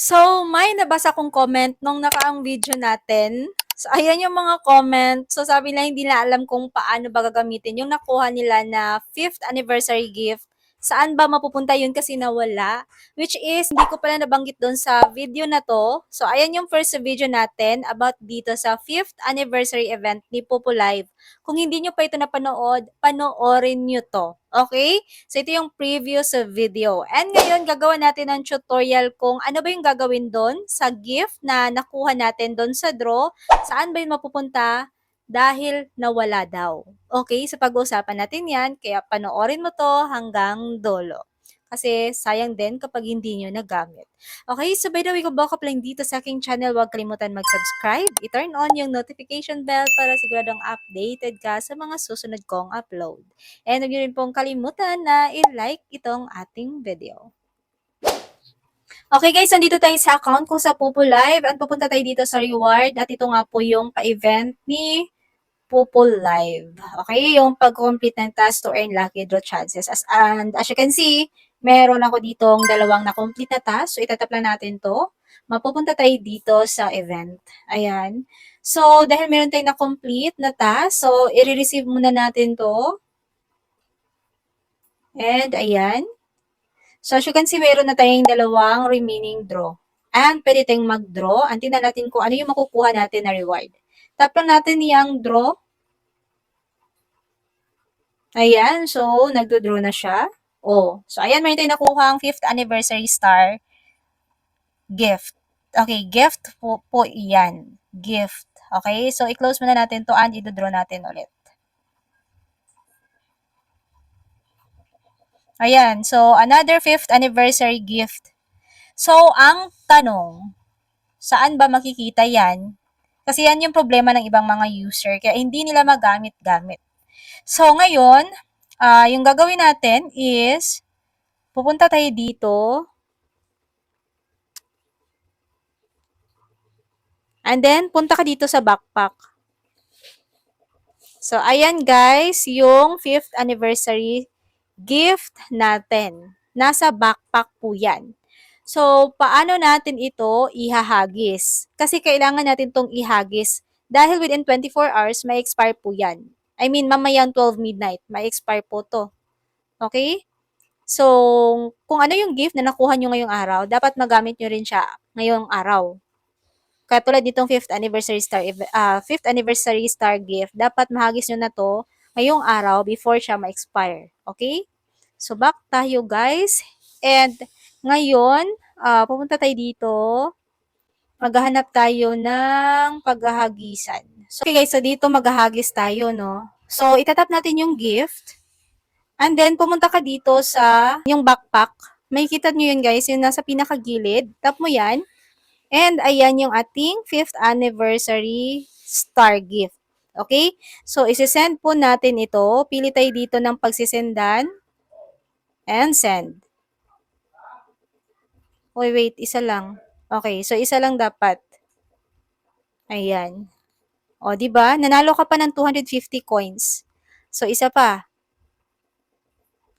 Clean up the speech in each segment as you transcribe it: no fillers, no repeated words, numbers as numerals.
So, may nabasa kong comment nung nakaang video natin. So, ayan yung mga comment. So, sabi nila hindi na alam kung paano ba gagamitin yung nakuha nila na 5th anniversary gift. Saan ba mapupunta yun kasi nawala? Which is, hindi ko pala nabanggit doon sa video na to. So, ayan yung first video natin about dito sa 5th anniversary event ni Popo Live. Kung hindi nyo pa ito napanood, panoorin nyo to. Okay? So, ito yung previous video. And ngayon, gagawa natin ng tutorial kung ano ba yung gagawin doon sa gift na nakuha natin doon sa draw. Saan ba yun mapupunta? Dahil nawala daw. Okay? So, pag-uusapan natin yan. Kaya panoorin mo to hanggang dulo. Kasi sayang din kapag hindi nyo nagamit. Okay, so by the way, kung baka pa lang dito sa aking channel, huwag kalimutan mag-subscribe. I-turn on yung notification bell para siguradong updated ka sa mga susunod kong upload. And huwag niyo rin pong kalimutan na i-like itong ating video. Okay guys, nandito tayo sa account ko sa Pupo Live at pupunta tayo dito sa reward at ito nga po yung pa-event ni Pupo Live. Okay, yung pag-complete ng task to earn lucky draw chances. And as you can see, meron ako ditong dalawang na-complete na task. So, itatap lang natin to. Mapupunta tayo dito sa event. Ayan. So, dahil meron tayong na-complete na task, so, i-receive muna natin to. And, ayan. So, as you can see, meron na tayong dalawang remaining draw. And, pwede tayong mag-draw. Antin na natin kung ano yung makukuha natin na reward. Tap lang natin yung draw. Ayan, so, nagdo-draw na siya. Oh, so, ayan, meron tayong nakuha ang 5th anniversary star gift. Okay, gift po iyan. Gift. Okay, so, i-close muna natin to and i-draw natin ulit. Ayan, so, another 5th anniversary gift. So, ang tanong, saan ba makikita yan? Kasi yan yung problema ng ibang mga user, kaya hindi nila magamit-gamit. So, ngayon, yung gagawin natin is, pupunta tayo dito, and then, punta ka dito sa backpack. So, ayan guys, yung 5th anniversary gift natin. Nasa backpack po yan. So, paano natin ito ihahagis? Kasi kailangan natin itong ihagis dahil within 24 hours, may expire po yan. I mean, mamayang 12 midnight, may expire po to. Okay? So, kung ano yung gift na nakuha nyo ngayong araw, dapat magamit nyo rin siya ngayong araw. Katulad ditong 5th anniversary star gift, dapat mahagis nyo na to ngayong araw before siya ma-expire. Okay? So, back tayo guys. And, ngayon, pupunta tayo dito. Maghahanap tayo ng paghahagisan. So, okay guys, so dito maghahagis tayo, no? So, itatap natin yung gift. And then, pumunta ka dito sa yung backpack. May kita nyo yun guys, yung nasa pinakagilid. Tap mo yan. And ayan yung ating 5th anniversary star gift. Okay? So, isi-send po natin ito. Pili tayo dito ng pagsisendan. And send. Wait, isa lang. Okay, so isa lang dapat. Ayan. O, di ba? Nanalo ka pa ng 250 coins. So, isa pa.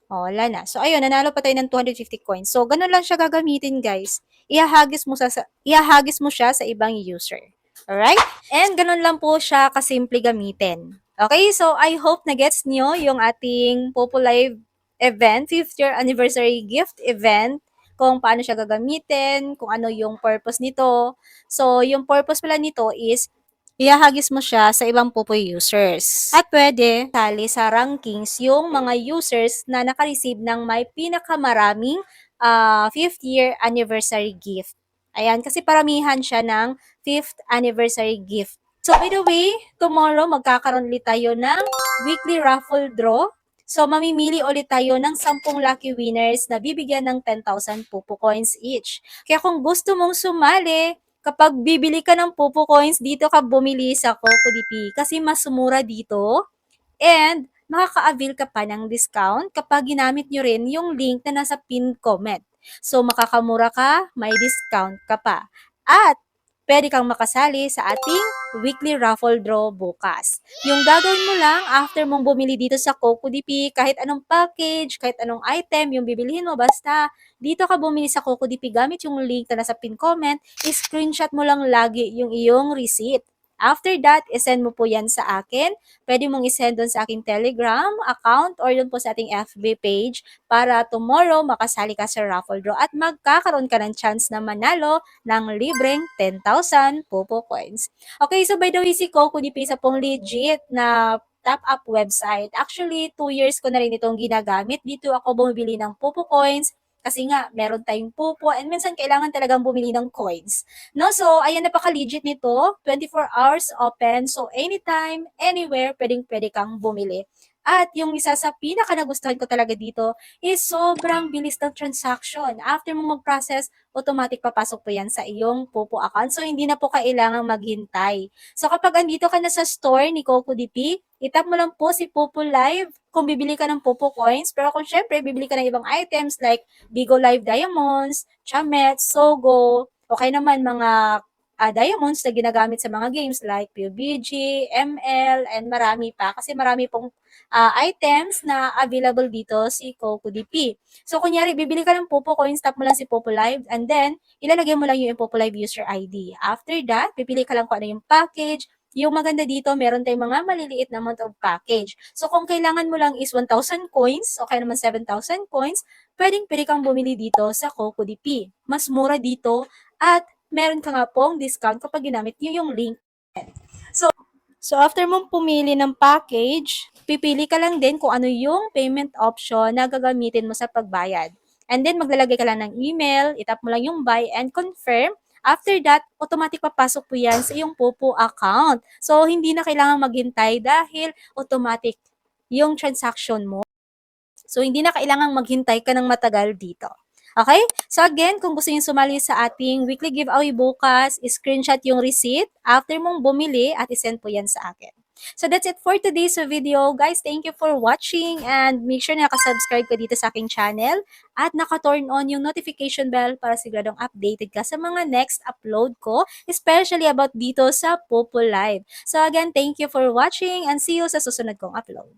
O, wala na. So, ayun, nanalo pa tayo ng 250 coins. So, ganun lang siya gagamitin, guys. Ihahagis mo siya sa ibang user. Alright? And ganun lang po siya kasimple gamitin. Okay, so I hope na gets nyo yung ating Popo Live event, 5th year anniversary gift event, kung paano siya gagamitin, kung ano yung purpose nito. So, yung purpose pala nito is ihahagis mo siya sa ibang Popo users. At pwede sali sa rankings yung mga users na naka-receive ng may pinakamaraming 5th year anniversary gift. Ayan, kasi paramihan siya ng 5th anniversary gift. So, by the way, tomorrow magkakaroon ulit tayo ng weekly raffle draw. So, mamimili ulit tayo ng 10 lucky winners na bibigyan ng 10,000 Pupo coins each. Kaya kung gusto mong sumali, kapag bibili ka ng Pupo coins, dito ka bumili sa CocoDP kasi mas mura dito and makaka-avail ka pa ng discount kapag ginamit nyo rin yung link na nasa pinned comment. So, makakamura ka, may discount ka pa. At pwede kang makasali sa ating weekly raffle draw bukas. Yung gagawin mo lang after mong bumili dito sa CocoDP, kahit anong package, kahit anong item, yung bibilihin mo, basta dito ka bumili sa CocoDP gamit yung link na nasa pin comment, screenshot mo lang lagi yung iyong receipt. After that, isend mo po yan sa akin. Pwede mong isend doon sa aking Telegram account or doon po sa ating FB page para tomorrow makasali ka sa raffle draw at magkakaroon ka ng chance na manalo ng libreng 10,000 Popo Coins. Okay, so by the way, si Coco di Pisa pong legit na top-up website. Actually, 2 years ko na rin itong ginagamit. Dito ako bumibili ng Popo Coins kasi nga, meron tayong pupo and minsan kailangan talagang bumili ng coins. No, so ayan, napaka-legit nito. 24 hours open. So anytime, anywhere, pwedeng-pwede kang bumili. At yung isa sa pinaka nagustuhan ko talaga dito is sobrang bilis ng transaction. After mo mag-process, automatic papasok po yan sa iyong Popo account. So hindi na po kailangang maghintay. So kapag andito ka na sa store ni CocoDP, itap mo lang po si Popo Live kung bibili ka ng Popo Coins. Pero kung syempre, bibili ka ng ibang items like Bigo Live Diamonds, Chamet, Sogo, o kaya naman mga diamonds na ginagamit sa mga games like PUBG, ML, and marami pa. Kasi marami pong items na available dito si CocoDP. So, kunyari, bibili ka ng Popo Coins, tap mo lang si Popo Live, and then, ilalagay mo lang yung Popo Live user ID. After that, pipili ka lang kung ano yung package. Yung maganda dito, meron tayong mga maliliit na amount of package. So, kung kailangan mo lang is 1,000 coins, o kaya naman 7,000 coins, pwedeng-pwede kang bumili dito sa CocoDP. Mas mura dito at meron ka nga pong discount kapag ginamit nyo yung link. So, after mong pumili ng package, pipili ka lang din kung ano yung payment option na gagamitin mo sa pagbayad. And then, maglalagay ka lang ng email, itap mo lang yung buy and confirm. After that, automatic papasok po yan sa iyong Popo account. So, hindi na kailangan maghintay dahil automatic yung transaction mo. So, hindi na kailangang maghintay ka ng matagal dito. Okay? So again, kung gusto niyo sumali sa ating weekly giveaway bukas, screenshot yung receipt after mong bumili at isend po yan sa akin. So that's it for today's video. Guys, thank you for watching and make sure na nakasubscribe ka dito sa aking channel at naka-turn on yung notification bell para siguradong updated ka sa mga next upload ko, especially about dito sa Popo Live. So again, thank you for watching and see you sa susunod kong upload.